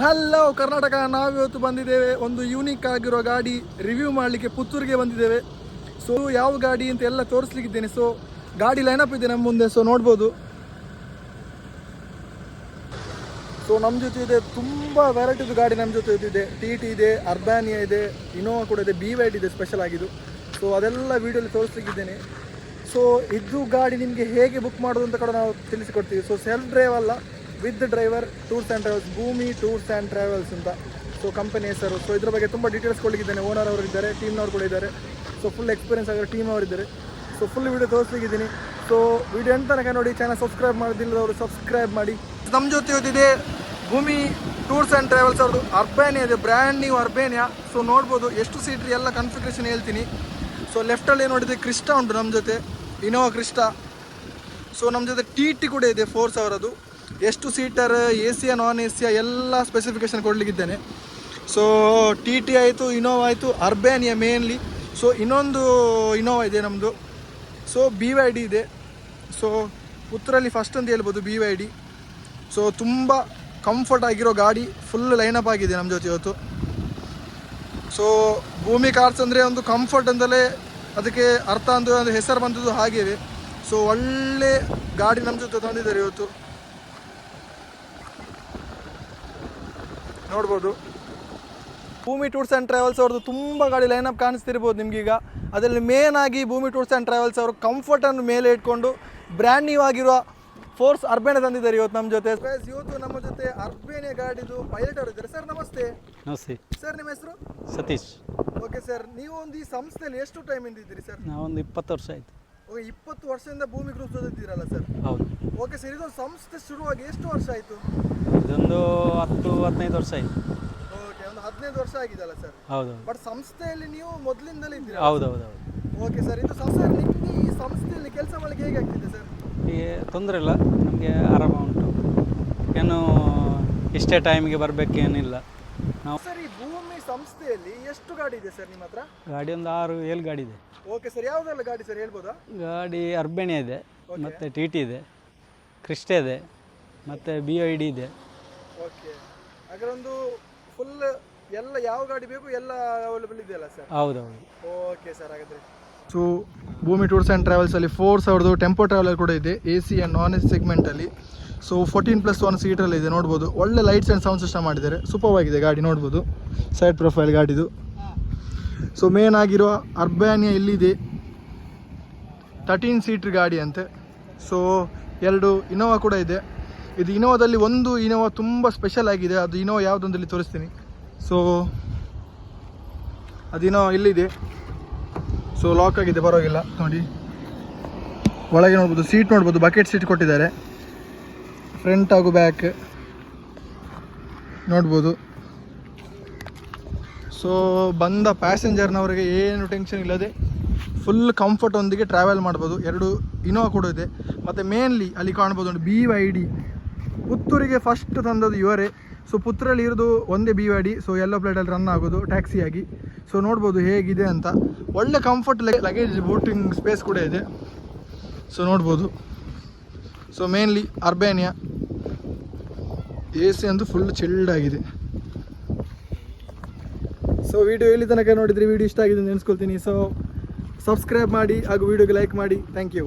Hello Karnataka, ನಾವಿವತ್ತು ಬಂದಿದ್ದೇವೆ ಒಂದು ಯೂನಿಕ್ ಆಗಿರೋ ಗಾಡಿ ರಿವ್ಯೂ ಮಾಡಲಿಕ್ಕೆ ಪುತ್ತೂರಿಗೆ ಬಂದಿದ್ದೇವೆ. ಸೊ ಯಾವ ಗಾಡಿ ಅಂತ ಎಲ್ಲ ತೋರಿಸ್ಲಿಕ್ಕಿದ್ದೇನೆ. ಸೊ ಗಾಡಿ ಲೈನಪ್ ಇದೆ ನಮ್ಮ ಮುಂದೆ, ಸೊ ನೋಡ್ಬೋದು. ಸೊ ನಮ್ಮ ಜೊತೆ ಇದೆ ತುಂಬ ವೆರೈಟಿದು ಗಾಡಿ, ನಮ್ಮ ಜೊತೆ ಇದೆ. TT ಇದೆ, ಅರ್ಬಾನಿಯಾ ಇದೆ, ಇನೋವಾ ಕೂಡ ಇದೆ, BYD ಇದೆ ಸ್ಪೆಷಲ್ ಆಗಿದ್ದು. ಸೊ ಅದೆಲ್ಲ ವೀಡಿಯೋಲಿ ತೋರಿಸ್ಲಿಕ್ಕಿದ್ದೇನೆ. ಸೊ ಇದು ಗಾಡಿ ನಿಮಗೆ ಹೇಗೆ ಬುಕ್ ಮಾಡೋದು ಅಂತ ಕೂಡ ನಾವು ತಿಳಿಸಿಕೊಡ್ತೀವಿ. ಸೊ ಸೆಲ್ಫ್ ಡ್ರೈವ್ ಅಲ್ಲ, with driver, tours and travels, ಭೂಮಿ ಟೂರ್ಸ್ ಆ್ಯಂಡ್ ಟ್ರಾವೆಲ್ಸ್ ಅಂತ. ಸೊ ಕಂಪನಿ ಹೆಸರು. ಸೊ ಇದ್ರ ಬಗ್ಗೆ ತುಂಬ ಡೀಟೇಲ್ಸ್ ಕೊಡಲಿಕ್ಕಿದ್ದೇನೆ. ಓನರ್ ಅವರು ಇದ್ದಾರೆ, ಟೀಮ್ನವ್ರು ಕೂಡ ಇದ್ದಾರೆ. ಸೊ ಫುಲ್ ಎಕ್ಸ್ಪೀರಿಯನ್ಸ್ ಆಗಿರೋ ಟೀಮ್ ಅವರಿದ್ದಾರೆ. ಸೊ ಫುಲ್ ವೀಡಿಯೋ ತೋರಿಸ್ಲಿಕ್ಕಿದ್ದೀನಿ. ಸೊ ವೀಡಿಯೋ ಎಂತ ತನಕ ನೋಡಿ. ಚಾನಲ್ ಸಬ್ಸ್ಕ್ರೈಬ್ ಮಾಡೋದಿಲ್ಲದವರು ಸಬ್ಸ್ಕ್ರೈಬ್ ಮಾಡಿ. ನಮ್ಮ ಜೊತೆ ಇವತ್ತಿದೆ ಭೂಮಿ ಟೂರ್ಸ್ ಆ್ಯಂಡ್ ಟ್ರಾವೆಲ್ಸ್ ಅವ್ರದ್ದು ಅರ್ಬಾನಿಯಾ ಇದೆ, ಬ್ರ್ಯಾಂಡ್ ನ್ಯೂ ಅರ್ಬಾನಿಯಾ. ಸೊ ನೋಡ್ಬೋದು ಎಷ್ಟು ಸೀಟ್ರಿ ಎಲ್ಲ ಕನ್ಫಿಗರೇಷನ್ ಹೇಳ್ತೀನಿ. ಸೊ ಲೆಫ್ಟಲ್ಲಿ ನೋಡಿದರೆ ಕ್ರಿಸ್ಟಾ ಉಂಟು ನಮ್ಮ ಜೊತೆ, ಇನೋವಾ ಕ್ರಿಸ್ಟಾ. ಸೊ ನಮ್ಮ ಜೊತೆ TT ಕೂಡ ಇದೆ 4000ಅದು. ಎಷ್ಟು ಸೀಟರ್, AC ನಾನ್ AC ಎಲ್ಲ ಸ್ಪೆಸಿಫಿಕೇಷನ್ ಕೊಡಲಿಕ್ಕಿದ್ದೇನೆ. ಸೊ TT ಆಯಿತು, ಇನೋವಾ ಆಯಿತು, ಅರ್ಬಾನಿಯಾ ಮೇನ್ಲಿ. ಸೊ ಇನ್ನೊಂದು ಇನೋವಾ ಇದೆ ನಮ್ಮದು. ಸೊ BYD ಇದೆ. ಸೊ ಪುತ್ತೂರಲ್ಲಿ ಫಸ್ಟ್ ಅಂತ ಹೇಳ್ಬೋದು BYD. ಸೊ ತುಂಬ ಕಂಫರ್ಟ್ ಆಗಿರೋ ಗಾಡಿ, ಫುಲ್ ಲೈನಪ್ ಆಗಿದೆ ನಮ್ಮ ಜೊತೆ ಇವತ್ತು. ಸೊ ಭೂಮಿ ಕಾರ್ಸ್ ಅಂದರೆ ಒಂದು ಕಂಫರ್ಟ್ ಅಂತಲೇ ಅದಕ್ಕೆ ಅರ್ಥ ಅಂತ ಒಂದು ಹೆಸರು ಬಂದದ್ದು ಹಾಗೇವೆ. ಸೊ ಒಳ್ಳೆ ಗಾಡಿ ನಮ್ಮ ಜೊತೆ ತಂದಿದ್ದಾರೆ ಇವತ್ತು, ನೋಡ್ಬೋದು. ಭೂಮಿ ಟೂರ್ಸ್ ಆ್ಯಂಡ್ ಟ್ರಾವೆಲ್ಸ್ ಅವ್ರದ್ದು ತುಂಬ ಗಾಡಿ ಲೈನಪ್ ಕಾಣಿಸ್ತಿರ್ಬೋದು ನಿಮಗೀಗ. ಅದರಲ್ಲಿ ಮೇನ್ ಆಗಿ ಭೂಮಿ ಟೂರ್ಸ್ ಆ್ಯಂಡ್ ಟ್ರಾವೆಲ್ಸ್ ಅವರು ಕಂಫರ್ಟನ್ನು ಮೇಲೆ ಇಟ್ಕೊಂಡು ಬ್ರ್ಯಾಂಡ್ ನ್ಯೂ ಆಗಿರುವ ಫೋರ್ಸ್ ಅರ್ಬಾನಿಯಾ ತಂದಿದ್ದಾರೆ ಇವತ್ತು ನಮ್ಮ ಜೊತೆ. ಇವತ್ತು ನಮ್ಮ ಜೊತೆ ಅರ್ಬಾನಿಯಾ ಗಾಡಿದು ಪೈಲಟ್ ಅವರು ಇದ್ದಾರೆ. ಸರ್ ನಮಸ್ತೆ. ನಮಸ್ತೆ ಸರ್, ನಿಮ್ಮ ಹೆಸರು? ಸತೀಶ್. ಓಕೆ ಸರ್, ನೀವು ಒಂದು ಈ ಸಂಸ್ಥೆಯಲ್ಲಿ ಎಷ್ಟು ಟೈಮಿಂದ ಇದ್ದೀರಿ ಸರ್? ನಾವೊಂದು 20 ವರ್ಷ ಆಯಿತು. ಓಕೆ, 20 ವರ್ಷದಿಂದ ಭೂಮಿ ಗ್ರೂಪ್ ಜೊತೆದ್ದೀರಲ್ಲ ಸರ್? ಹೌದು. ಓಕೆ ಸರ್, ಇದೊಂದು ಸಂಸ್ಥೆ ಶುರುವಾಗಿ ಎಷ್ಟು ವರ್ಷ ಆಯಿತು? ಇದೊಂದು 10-15 ವರ್ಷ ಆಯಿತು. ಓಕೆ, ಒಂದು 15 ವರ್ಷ ಆಗಿದೆಯಲ್ಲ ಸರ್? ಹೌದು. ಬಟ್ ಸಂಸ್ಥೆಯಲ್ಲಿ ನೀವು ಮೊದಲಿಂದಲೇ ಇದ್ದೀರಾ? ಹೌದು ಹೌದು ಹೌದು. ಓಕೆ ಸರ್, ಇದು ಸಂಸ್ಥೆ ನಿಮಗೆ ಈ ಸಂಸ್ಥೆಯಲ್ಲಿ ಕೆಲಸ ಮಾಡಲಿಕ್ಕೆ ಹೇಗೆ ಆಗ್ತಿದೆ ಸರ್? ಹೀಗೆ ತೊಂದರೆ ಇಲ್ಲ, ನಮಗೆ ಆರಾಮ ಉಂಟು. ಏನು ಇಷ್ಟೇ ಟೈಮಿಗೆ ಬರಬೇಕೇನಿಲ್ಲ ನಾವು. ಸರ್, ಈ ಭೂಮಿ ಸಂಸ್ಥೆಯಲ್ಲಿ ಎಷ್ಟು ಗಾಡಿ ಇದೆ ಸರ್ ನಿಮ್ಮ ಹತ್ರ? ಗಾಡಿ ಒಂದು 6-7 ಗಾಡಿ ಇದೆ. ಓಕೆ ಸರ್, ಯಾವುದೆಲ್ಲ ಗಾಡಿ ಸರ್ ಹೇಳ್ಬೋದಾ? ಗಾಡಿ ಅರ್ಬಾನಿಯಾ ಇದೆ, ಮತ್ತು TT ಇದೆ, ಕ್ರಿಸ್ಟಾ ಇದೆ, ಮತ್ತು BYD ಇದೆ. ಓಕೆ, ಹಾಗಾದ್ರೆ ಒಂದು ಫುಲ್ ಎಲ್ಲ ಯಾವ ಗಾಡಿ ಬೇಕು ಎಲ್ಲ ಅವೈಲೇಬಲ್ ಇದೆಯಲ್ಲ ಸರ್? ಹೌದು ಹೌದು. ಓಕೆ ಸರ್, ಹಾಗಾದರೆ. ಸೊ ಭೂಮಿ ಟೂರ್ಸ್ ಆ್ಯಂಡ್ ಟ್ರಾವೆಲ್ಸಲ್ಲಿ 4000 ಟೆಂಪೋ ಟ್ರಾವೆಲರ್ ಕೂಡ ಇದೆ, AC ಆ್ಯಂಡ್ ನಾನ್ AC ಸೆಗ್ಮೆಂಟಲ್ಲಿ. ಸೊ 14+1 ಸೀಟರಲ್ಲಿ ಇದೆ, ನೋಡ್ಬೋದು. ಒಳ್ಳೆ ಲೈಟ್ಸ್ ಆ್ಯಂಡ್ ಸೌಂಡ್ ಸಿಸ್ಟಮ್ ಮಾಡಿದ್ದಾರೆ, ಸೂಪರ್ ಆಗಿದೆ ಗಾಡಿ, ನೋಡ್ಬೋದು. ಸೈಡ್ ಪ್ರೊಫೈಲ್ ಗಾಡಿದು. ಸೊ ಮೇನ್ ಆಗಿರುವ ಅರ್ಬಾನಿಯಾ ಇಲ್ಲಿದೆ, 13 ಸೀಟ್ರ್ ಗಾಡಿ ಅಂತೆ. ಸೊ 2 ಇನೋವಾ ಕೂಡ ಇದೆ. ಇದು ಇನೋವಾದಲ್ಲಿ ಒಂದು ಇನೋವಾ ತುಂಬ ಸ್ಪೆಷಲ್ ಆಗಿದೆ. ಅದು ಇನೋವಾ ಯಾವುದೊಂದಲ್ಲಿ ತೋರಿಸ್ತೀನಿ. ಸೊ ಅದು ಇನೋವಾ ಇಲ್ಲಿದೆ. ಸೊ ಲಾಕ್ ಆಗಿದೆ, ಪರವಾಗಿಲ್ಲ ನೋಡಿ. ಒಳಗೆ ನೋಡ್ಬೋದು, ಸೀಟ್ ನೋಡ್ಬೋದು, ಬಕೆಟ್ ಸೀಟ್ ಕೊಟ್ಟಿದ್ದಾರೆ, ಫ್ರಂಟ್ ಹಾಗೂ ಬ್ಯಾಕ್ ನೋಡ್ಬೋದು. ಸೊ ಬಂದ ಪ್ಯಾಸೆಂಜರ್ನವರಿಗೆ ಏನು ಟೆನ್ಷನ್ ಇಲ್ಲದೆ ಫುಲ್ ಕಂಫರ್ಟ್ ಒಂದಿಗೆ ಟ್ರಾವೆಲ್ ಮಾಡ್ಬೋದು. 2 ಇನೋವಾ ಕೂಡ ಇದೆ. ಮತ್ತು ಮೇನ್ಲಿ ಅಲ್ಲಿ ಕಾಣ್ಬೋದು ನೋಡಿ BYD, ಪುತ್ತೂರಿಗೆ ಫಸ್ಟ್ ತಂದದ್ದು ಇವರೇ. ಸೊ ಪುತ್ತೂರಲ್ಲಿ ಇರೋದು ಒಂದೇ BYD. ಸೊ ಯೆಲ್ಲೋ ಪ್ಲೇಟಲ್ಲಿ ರನ್ ಆಗೋದು ಟ್ಯಾಕ್ಸಿಯಾಗಿ. ಸೊ ನೋಡ್ಬೋದು ಹೇಗಿದೆ ಅಂತ. ಒಳ್ಳೆ ಕಂಫರ್ಟ್, ಲಗೇಜ್ ಬೂಟಿಂಗ್ ಸ್ಪೇಸ್ ಕೂಡ ಇದೆ. ಸೊ ನೋಡ್ಬೋದು. ಸೊ ಮೇನ್ಲಿ ಅರ್ಬಾನಿಯಾ AC ಅಂತೂ ಫುಲ್ ಚಿಲ್ಡ್ ಆಗಿದೆ. ಸೊ ವಿಡಿಯೋ ಇಲ್ಲಿ ತನಕ ನೋಡಿದರೆ ವಿಡಿಯೋ ಇಷ್ಟ ಆಗಿದೆ ಅಂತ ನೆನೆಸ್ಕೊಳ್ತೀನಿ. ಸೊ ಸಬ್ಸ್ಕ್ರೈಬ್ ಮಾಡಿ ಹಾಗೂ ವಿಡಿಯೋಗೆ ಲೈಕ್ ಮಾಡಿ. Thank you.